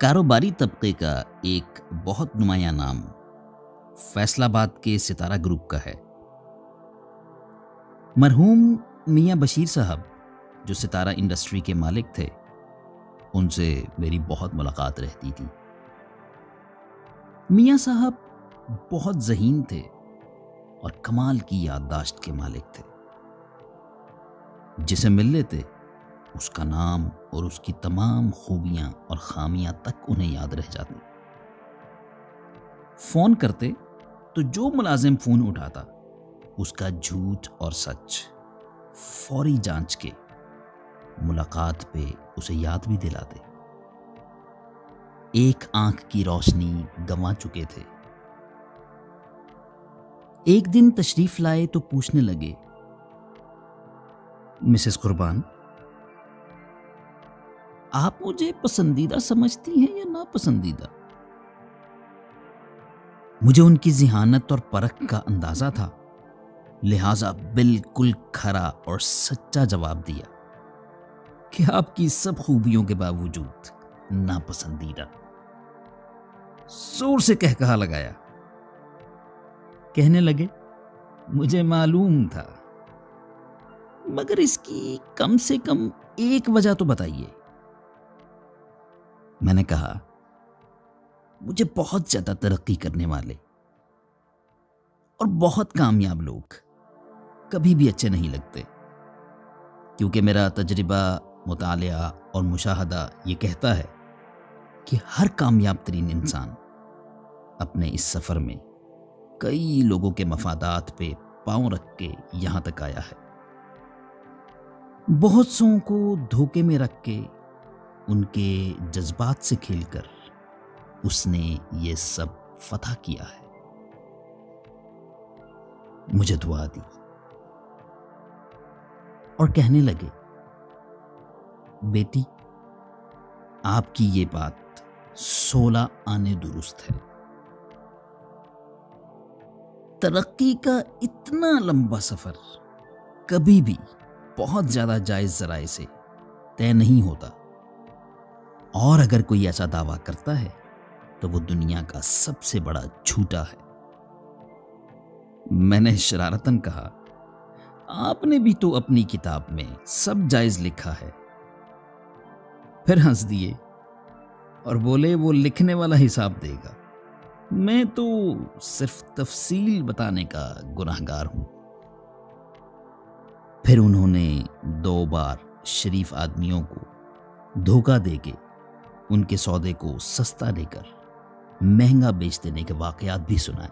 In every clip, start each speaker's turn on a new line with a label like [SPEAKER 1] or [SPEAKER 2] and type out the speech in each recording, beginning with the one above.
[SPEAKER 1] کاروباری طبقے کا ایک بہت نمایاں نام فیصل آباد کے ستارہ گروپ کا ہے۔ مرحوم میاں بشیر صاحب جو ستارہ انڈسٹری کے مالک تھے، ان سے میری بہت ملاقات رہتی تھی۔ میاں صاحب بہت ذہین تھے اور کمال کی یادداشت کے مالک تھے۔ جسے مل لیتے اس کا نام اور اس کی تمام خوبیاں اور خامیاں تک انہیں یاد رہ جاتی۔ فون کرتے تو جو ملازم فون اٹھاتا اس کا جھوٹ اور سچ فوری جانچ کے ملاقات پہ اسے یاد بھی دلاتے۔ ایک آنکھ کی روشنی گنوا چکے تھے۔ ایک دن تشریف لائے تو پوچھنے لگے، مسز قربان، آپ مجھے پسندیدہ سمجھتی ہیں یا ناپسندیدہ؟ مجھے ان کی ذہانت اور پرکھ کا اندازہ تھا، لہذا بالکل کھرا اور سچا جواب دیا کہ آپ کی سب خوبیوں کے باوجود ناپسندیدہ۔ زور سے کہا لگایا۔ کہنے لگے، مجھے معلوم تھا، مگر اس کی کم سے کم ایک وجہ تو بتائیے۔ میں نے کہا، مجھے بہت زیادہ ترقی کرنے والے اور بہت کامیاب لوگ کبھی بھی اچھے نہیں لگتے، کیونکہ میرا تجربہ، مطالعہ اور مشاہدہ یہ کہتا ہے کہ ہر کامیاب ترین انسان اپنے اس سفر میں کئی لوگوں کے مفادات پہ پاؤں رکھ کے یہاں تک آیا ہے۔ بہت سوں کو دھوکے میں رکھ کے ان کے جذبات سے کھیل کر اس نے یہ سب فتح کیا ہے۔ مجھے دعا دی اور کہنے لگے، بیٹی، آپ کی یہ بات 16 آنے درست ہے۔ ترقی کا اتنا لمبا سفر کبھی بھی بہت زیادہ جائز ذرائع سے طے نہیں ہوتا، اور اگر کوئی ایسا دعویٰ کرتا ہے تو وہ دنیا کا سب سے بڑا جھوٹا ہے۔ میں نے شرارتاً کہا، آپ نے بھی تو اپنی کتاب میں سب جائز لکھا ہے۔ پھر ہنس دیے اور بولے، وہ لکھنے والا حساب دے گا، میں تو صرف تفصیل بتانے کا گناہگار ہوں۔ پھر انہوں نے 2 بار شریف آدمیوں کو دھوکہ دے کے ان کے سودے کو سستا لے کر مہنگا بیچ دینے کے واقعات بھی سنائے۔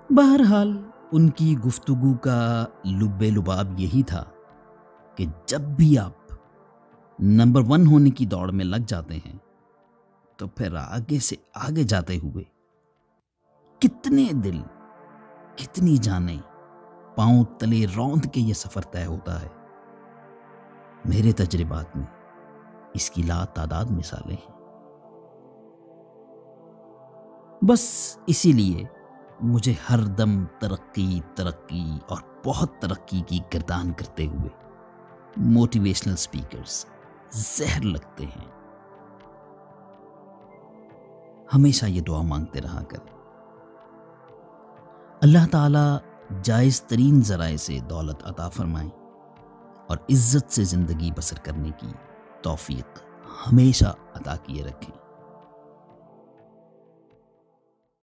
[SPEAKER 1] بہرحال ان کی گفتگو کا لب لباب یہی تھا کہ جب بھی آپ نمبر 1 ہونے کی دوڑ میں لگ جاتے ہیں تو پھر آگے سے آگے جاتے ہوئے کتنے دل، کتنی جانیں پاؤں تلے روند کے یہ سفر طے ہوتا ہے۔ میرے تجربات میں اس کی لا تعداد مثالیں ہیں۔ بس اسی لیے مجھے ہر دم ترقی اور بہت ترقی کی گردان کرتے ہوئے موٹیویشنل سپیکرز زہر لگتے ہیں۔ ہمیشہ یہ دعا مانگتے رہا کریں، اللہ تعالی جائز ترین ذرائع سے دولت عطا فرمائیں اور عزت سے زندگی بسر کرنے کی توفیق ہمیشہ عطا کیے رکھیں۔